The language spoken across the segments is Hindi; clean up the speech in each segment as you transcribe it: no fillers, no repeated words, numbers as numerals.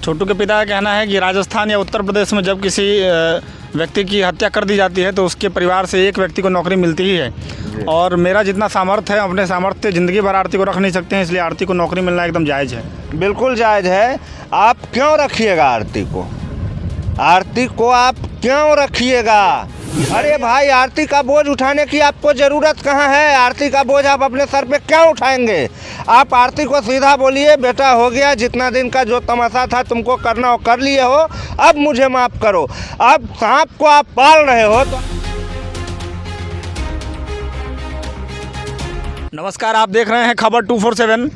छोटू के पिता का कहना है कि राजस्थान या उत्तर प्रदेश में जब किसी व्यक्ति की हत्या कर दी जाती है तो उसके परिवार से एक व्यक्ति को नौकरी मिलती ही है। और मेरा जितना सामर्थ्य है, अपने सामर्थ्य ज़िंदगी भर आरती को रख नहीं सकते हैं, इसलिए आरती को नौकरी मिलना एकदम जायज़ है। बिल्कुल जायज़ है। आप क्यों रखिएगा आरती को? आरती को आप क्यों रखिएगा? अरे भाई, आरती का बोझ उठाने की आपको ज़रूरत कहाँ है? आरती का बोझ आप अपने सर पे क्यों उठाएंगे? आप आरती को सीधा बोलिए, बेटा हो गया, जितना दिन का जो तमाशा था तुमको करना हो कर लिए हो, अब मुझे माफ़ करो। अब सांप को आप पाल रहे हो तो। नमस्कार, आप देख रहे हैं खबर 247।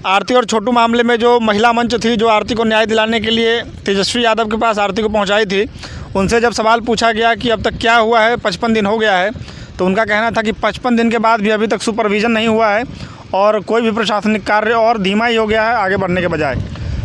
आरती और छोटू मामले में जो महिला मंच थी, जो आरती को न्याय दिलाने के लिए तेजस्वी यादव के पास आरती को पहुंचाई थी, उनसे जब सवाल पूछा गया कि अब तक क्या हुआ है, 55 दिन हो गया है, तो उनका कहना था कि 55 दिन के बाद भी अभी तक सुपरविज़न नहीं हुआ है और कोई भी प्रशासनिक कार्य और धीमा ही हो गया है आगे बढ़ने के बजाय।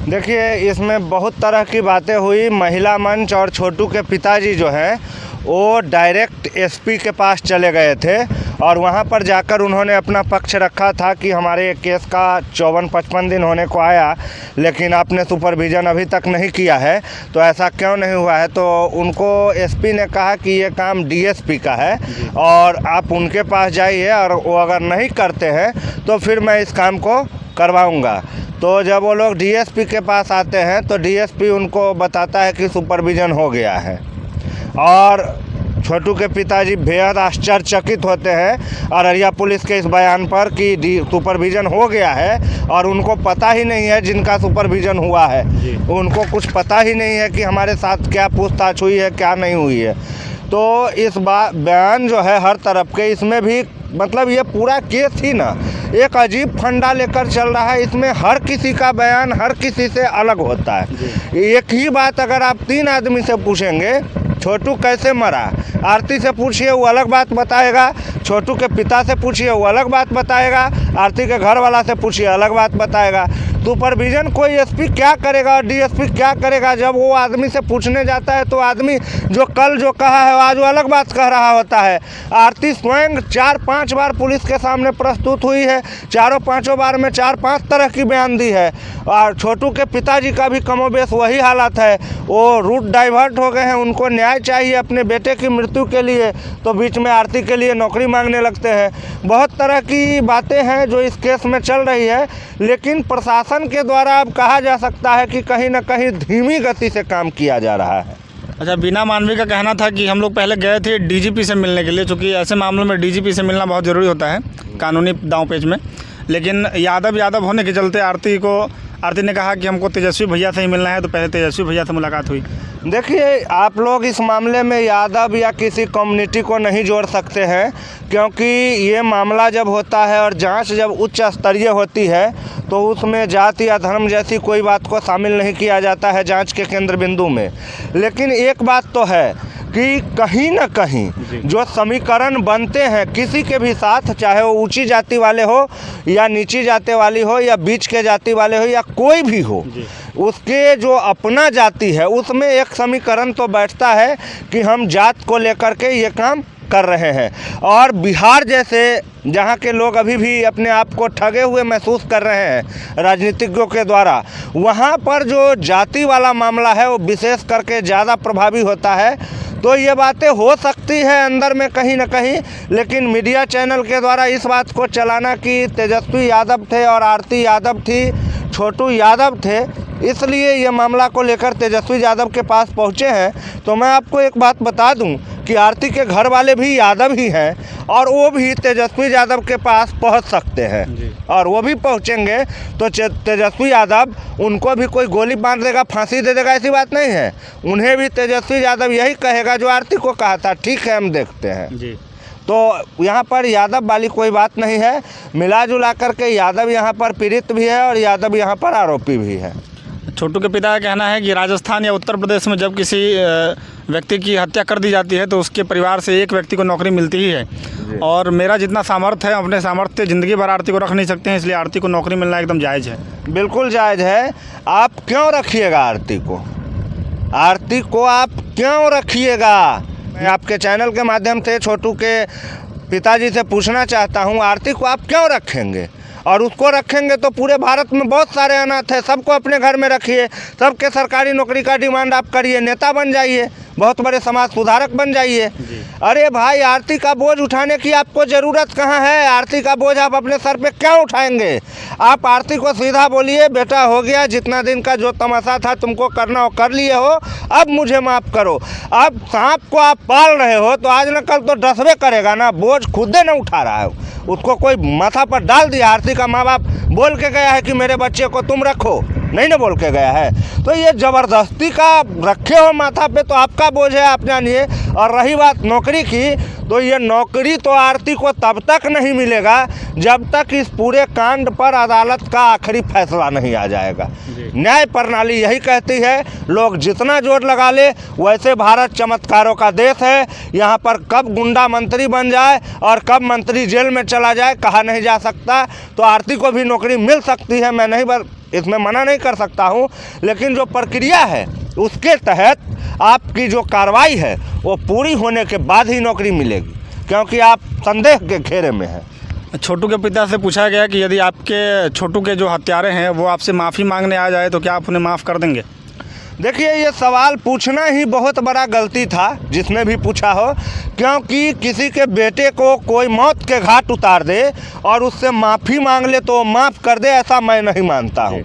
देखिए, इसमें बहुत तरह की बातें हुई। महिला मंच और छोटू के पिताजी जो हैं वो डायरेक्ट एसपी के पास चले गए थे और वहाँ पर जाकर उन्होंने अपना पक्ष रखा था कि हमारे केस का 54-55 दिन होने को आया, लेकिन आपने सुपरविज़न अभी तक नहीं किया है, तो ऐसा क्यों नहीं हुआ है? तो उनको एसपी ने कहा कि ये काम डीएसपी का है और आप उनके पास जाइए और वो अगर नहीं करते हैं तो फिर मैं इस काम को करवाऊँगा। तो जब वो लोग डीएसपी के पास आते हैं तो डीएसपी उनको बताता है कि सुपरविज़न हो गया है और छोटू के पिताजी बेहद आश्चर्यचकित होते हैं अररिया पुलिस के इस बयान पर कि सुपरविज़न हो गया है और उनको पता ही नहीं है जिनका सुपरविज़न हुआ है, उनको कुछ पता ही नहीं है कि हमारे साथ क्या पूछताछ हुई है, क्या नहीं हुई है। तो इस बयान जो है हर तरफ के, इसमें भी मतलब ये पूरा केस ही ना एक अजीब फंडा लेकर चल रहा है। इसमें हर किसी का बयान हर किसी से अलग होता है। एक ही बात अगर आप 3 आदमी से पूछेंगे, छोटू कैसे मरा, आरती से पूछिए वो अलग बात बताएगा, छोटू के पिता से पूछिए वो अलग बात बताएगा, आरती के घर वाला से पूछिए अलग बात बताएगा। सुपरविज़न कोई एसपी क्या करेगा और डीएसपी क्या करेगा? जब वो आदमी से पूछने जाता है तो आदमी जो कल जो कहा है आज वो अलग बात कह रहा होता है। आरती स्वयं 4-5 बार पुलिस के सामने प्रस्तुत हुई है, 4-5 बार में 4-5 तरह की बयान दी है और छोटू के पिताजी का भी कमोबेश वही हालत है। वो रूट डाइवर्ट हो गए हैं, उनको न्याय चाहिए अपने बेटे की मृत्यु के लिए, तो बीच में आरती के लिए नौकरी मांगने लगते हैं। बहुत तरह की बातें हैं जो इस केस में चल रही है, लेकिन प्रशासन के द्वारा अब कहा जा सकता है कि कहीं ना कहीं धीमी गति से काम किया जा रहा है। अच्छा, बीना मानवी का कहना था कि हम लोग पहले गए थे डीजीपी से मिलने के लिए, क्योंकि ऐसे मामलों में डीजीपी से मिलना बहुत ज़रूरी होता है कानूनी दांव-पेच में, लेकिन यादव होने के चलते आरती ने कहा कि हमको तेजस्वी भैया से ही मिलना है, तो पहले तेजस्वी भैया से मुलाकात हुई। देखिए, आप लोग इस मामले में यादव या किसी कम्युनिटी को नहीं जोड़ सकते हैं, क्योंकि ये मामला जब होता है और जांच जब उच्च स्तरीय होती है तो उसमें जाति या धर्म जैसी कोई बात को शामिल नहीं किया जाता है जांच के केंद्र बिंदु में। लेकिन एक बात तो है कि कहीं ना कहीं जो समीकरण बनते हैं किसी के भी साथ, चाहे वो ऊंची जाति वाले हो या नीची जाति वाली हो या बीच के जाति वाले हो या कोई भी हो, उसके जो अपना जाति है उसमें एक समीकरण तो बैठता है कि हम जात को लेकर के ये काम कर रहे हैं। और बिहार जैसे जहाँ के लोग अभी भी अपने आप को ठगे हुए महसूस कर रहे हैं राजनीतिज्ञों के द्वारा, वहाँ पर जो जाति वाला मामला है वो विशेष करके ज़्यादा प्रभावी होता है। तो ये बातें हो सकती है अंदर में कहीं ना कहीं, लेकिन मीडिया चैनल के द्वारा इस बात को चलाना कि तेजस्वी यादव थे और आरती यादव थी, छोटू यादव थे, इसलिए ये मामला को लेकर तेजस्वी यादव के पास पहुँचे हैं। तो मैं आपको एक बात बता दूं कि आरती के घर वाले भी यादव ही हैं और वो भी तेजस्वी यादव के पास पहुंच सकते हैं और वो भी पहुंचेंगे तो तेजस्वी यादव उनको भी कोई गोली बांध देगा, फांसी दे देगा, ऐसी बात नहीं है। उन्हें भी तेजस्वी यादव यही कहेगा जो आरती को कहा था, ठीक है हम देखते हैं जी। तो यहाँ पर यादव वाली कोई बात नहीं है, मिला जुला करके यादव यहाँ पर पीड़ित भी है और यादव यहाँ पर आरोपी भी है। छोटू के पिता का कहना है कि राजस्थान या उत्तर प्रदेश में जब किसी व्यक्ति की हत्या कर दी जाती है तो उसके परिवार से एक व्यक्ति को नौकरी मिलती ही है। और मेरा जितना सामर्थ्य है, अपने सामर्थ्य ज़िंदगी भर आरती को रख नहीं सकते हैं, इसलिए आरती को नौकरी मिलना एकदम जायज़ है। बिल्कुल जायज़ है। आप क्यों रखिएगा आरती को? आरती को आप क्यों रखिएगा? मैं आपके चैनल के माध्यम से छोटू के पिताजी से पूछना चाहता हूँ, आरती को आप क्यों रखेंगे? और उसको रखेंगे तो पूरे भारत में बहुत सारे अनाथ हैं, सबको अपने घर में रखिए, सबके सरकारी नौकरी का डिमांड आप करिए, नेता बन जाइए, बहुत बड़े समाज सुधारक बन जाइए। अरे भाई, आरती का बोझ उठाने की आपको ज़रूरत कहाँ है? आरती का बोझ आप अपने सर पे क्यों उठाएंगे? आप आरती को सीधा बोलिए, बेटा हो गया, जितना दिन का जो तमाशा था तुमको करना हो कर लिए हो, अब मुझे माफ़ करो। अब सांप को आप पाल रहे हो तो आज न कल तो डसवे करेगा ना, बोझ खुदे न उठा रहा है, उसको कोई माथा पर डाल दिया। आरती का माँ बाप बोल के गया है कि मेरे बच्चे को तुम रखो, नहीं ना बोल के गया है, तो ये ज़बरदस्ती का रखे हो माथा पे तो आपका बोझ है, आप जानिए। और रही बात नौकरी की, तो ये नौकरी तो आरती को तब तक नहीं मिलेगा जब तक इस पूरे कांड पर अदालत का आखिरी फैसला नहीं आ जाएगा। न्याय प्रणाली यही कहती है, लोग जितना जोर लगा ले, वैसे भारत चमत्कारों का देश है, यहाँ पर कब गुंडा मंत्री बन जाए और कब मंत्री जेल में चला जाए कहा नहीं जा सकता। तो आरती को भी नौकरी मिल सकती है, मैं नहीं इसमें मना नहीं कर सकता हूँ, लेकिन जो प्रक्रिया है उसके तहत आपकी जो कार्रवाई है वो पूरी होने के बाद ही नौकरी मिलेगी, क्योंकि आप संदेह के घेरे में हैं। छोटू के पिता से पूछा गया कि यदि आपके छोटू के जो हत्यारे हैं वो आपसे माफ़ी मांगने आ जाए तो क्या आप उन्हें माफ़ कर देंगे? देखिए, ये सवाल पूछना ही बहुत बड़ा गलती था जिसने भी पूछा हो, क्योंकि किसी के बेटे को कोई मौत के घाट उतार दे और उससे माफ़ी मांग ले तो माफ़ कर दे, ऐसा मैं नहीं मानता हूँ।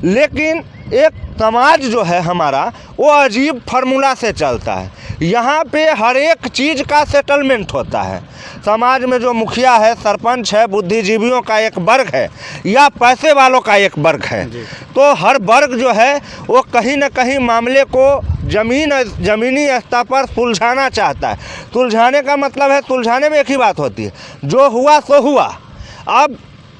लेकिन एक समाज जो है हमारा, वो अजीब फार्मूला से चलता है। यहाँ पे हर एक चीज़ का सेटलमेंट होता है। समाज में जो मुखिया है, सरपंच है, बुद्धिजीवियों का एक वर्ग है या पैसे वालों का एक वर्ग है, तो हर वर्ग जो है वो कहीं ना कहीं मामले को ज़मीनी स्तर पर सुलझाना चाहता है। सुलझाने का मतलब है, सुलझाने में एक ही बात होती है, जो हुआ सो हुआ, अब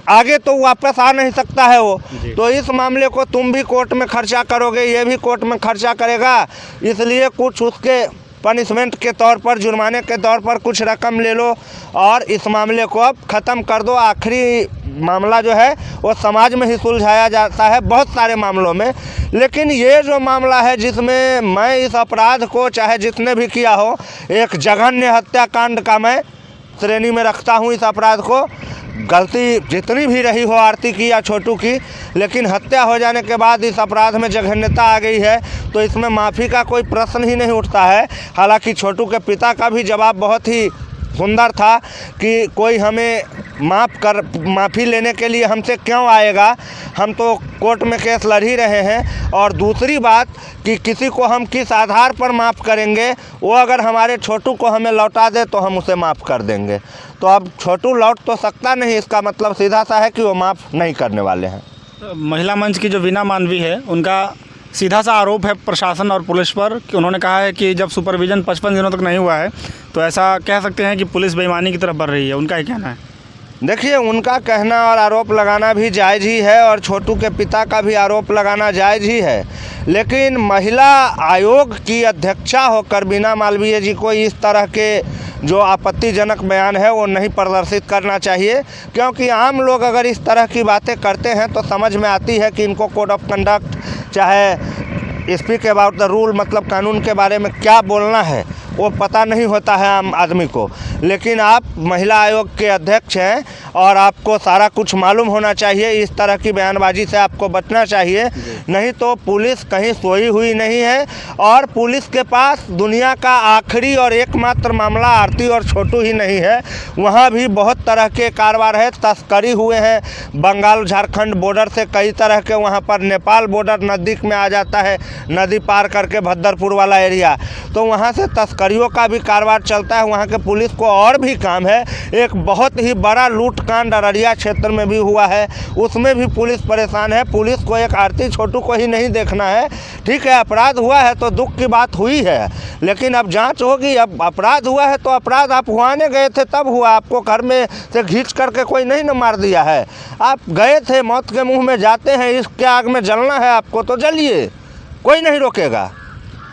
आगे तो वापस आ नहीं सकता है वो। तो इस मामले को तुम भी कोर्ट में खर्चा करोगे, ये भी कोर्ट में खर्चा करेगा, इसलिए कुछ उसके पनिशमेंट के तौर पर, जुर्माने के तौर पर कुछ रकम ले लो और इस मामले को अब ख़त्म कर दो। आखिरी मामला जो है वो समाज में ही सुलझाया जाता है बहुत सारे मामलों में, लेकिन ये जो मामला है जिसमें मैं इस अपराध को, चाहे जितने भी किया हो, एक जघन्य हत्याकांड का मैं श्रेणी में रखता हूँ इस अपराध को। गलती जितनी भी रही हो आरती की या छोटू की, लेकिन हत्या हो जाने के बाद इस अपराध में जघन्यता आ गई है, तो इसमें माफ़ी का कोई प्रश्न ही नहीं उठता है। हालांकि छोटू के पिता का भी जवाब बहुत ही सुंदर था कि कोई हमें माफ़ी लेने के लिए हमसे क्यों आएगा, हम तो कोर्ट में केस लड़ ही रहे हैं। और दूसरी बात कि किसी को हम किस आधार पर माफ़ करेंगे, वो अगर हमारे छोटू को हमें लौटा दे तो हम उसे माफ़ कर देंगे। तो अब छोटू लौट तो सकता नहीं, इसका मतलब सीधा सा है कि वो माफ़ नहीं करने वाले हैं। महिला मंच की जो वीना मानवी है, उनका सीधा सा आरोप है प्रशासन और पुलिस पर कि उन्होंने कहा है कि जब सुपरविज़न 55 दिनों तक नहीं हुआ है तो ऐसा कह सकते हैं कि पुलिस बेईमानी की तरफ बढ़ रही है। उनका ही कहना है। देखिए, उनका कहना और आरोप लगाना भी जायज़ ही है और छोटू के पिता का भी आरोप लगाना जायज़ ही है, लेकिन महिला आयोग की अध्यक्षा होकर वीना मालवीय जी को इस तरह के जो आपत्तिजनक बयान है वो नहीं प्रदर्शित करना चाहिए, क्योंकि आम लोग अगर इस तरह की बातें करते हैं तो समझ में आती है कि इनको कोड ऑफ कंडक्ट, चाहे स्पीक अबाउट द रूल, मतलब कानून के बारे में क्या बोलना है वो पता नहीं होता है आम आदमी को। लेकिन आप महिला आयोग के अध्यक्ष हैं और आपको सारा कुछ मालूम होना चाहिए, इस तरह की बयानबाजी से आपको बचना चाहिए, नहीं तो पुलिस कहीं सोई हुई नहीं है। और पुलिस के पास दुनिया का आखिरी और एकमात्र मामला आरती और छोटू ही नहीं है, वहाँ भी बहुत तरह के कारोबार है, तस्करी हुए हैं। बंगाल झारखंड बॉर्डर से कई तरह के, वहाँ पर नेपाल बॉर्डर नज़दीक में आ जाता है, नदी पार करके भद्दरपुर वाला एरिया, तो वहाँ से तस्करियों का भी कारोबार चलता है। वहाँ के पुलिस को और भी काम है। एक बहुत ही बड़ा लूटकांड अररिया क्षेत्र में भी हुआ है, उसमें भी पुलिस परेशान है। पुलिस को एक आरती छोटू को ही नहीं देखना है। ठीक है, अपराध हुआ है तो दुख की बात हुई है, लेकिन अब जांच होगी। अब अपराध हुआ है तो अपराध आप हुआने गए थे तब हुआ, आपको घर में से खींच करके कोई नहीं न मार दिया है। आप गए थे, मौत के मुँह में जाते हैं, इसके आग में जलना है आपको तो जलिए, कोई नहीं रोकेगा।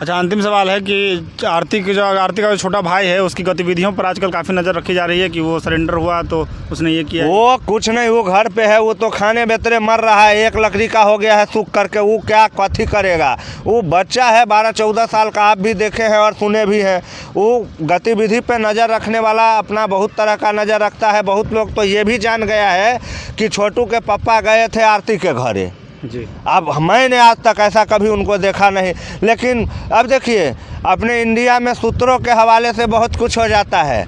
अच्छा, अंतिम सवाल है कि आरती का जो छोटा भाई है उसकी गतिविधियों पर आजकल काफ़ी नज़र रखी जा रही है कि वो सरेंडर हुआ तो उसने ये किया है। वो कुछ नहीं, वो घर पे है, वो तो खाने बेतरे मर रहा है, एक लकड़ी का हो गया है सूख करके, वो क्या कथी करेगा। वो बच्चा है 12-14 साल का, आप भी देखे हैं और सुने भी हैं। वो गतिविधि पे नज़र रखने वाला अपना बहुत तरह का नज़र रखता है। बहुत लोग तो ये भी जान गया है कि छोटू के पापा गए थे आरती के घरे जी। अब मैंने आज तक ऐसा कभी उनको देखा नहीं। लेकिन अब देखिए, अपने इंडिया में सूत्रों के हवाले से बहुत कुछ हो जाता है,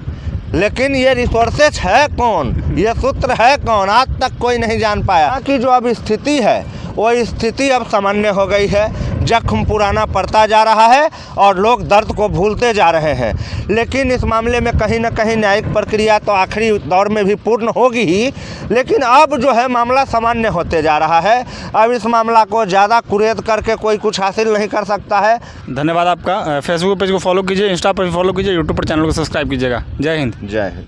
लेकिन ये रिसोर्सेज है कौन, ये सूत्र है कौन, आज तक कोई नहीं जान पाया। कि जो अब स्थिति है वो स्थिति अब सामान्य हो गई है, जख्म पुराना पड़ता जा रहा है और लोग दर्द को भूलते जा रहे हैं। लेकिन इस मामले में कहीं ना कहीं न्यायिक प्रक्रिया तो आखिरी दौर में भी पूर्ण होगी ही, लेकिन अब जो है मामला सामान्य होते जा रहा है। अब इस मामला को ज़्यादा कुरेद करके कोई कुछ हासिल नहीं कर सकता है। धन्यवाद आपका। फेसबुक पेज को फॉलो कीजिए, इंस्टा पर भी फॉलो कीजिए, यूट्यूब पर चैनल को सब्सक्राइब कीजिएगा। जय हिंद। जय हिंद।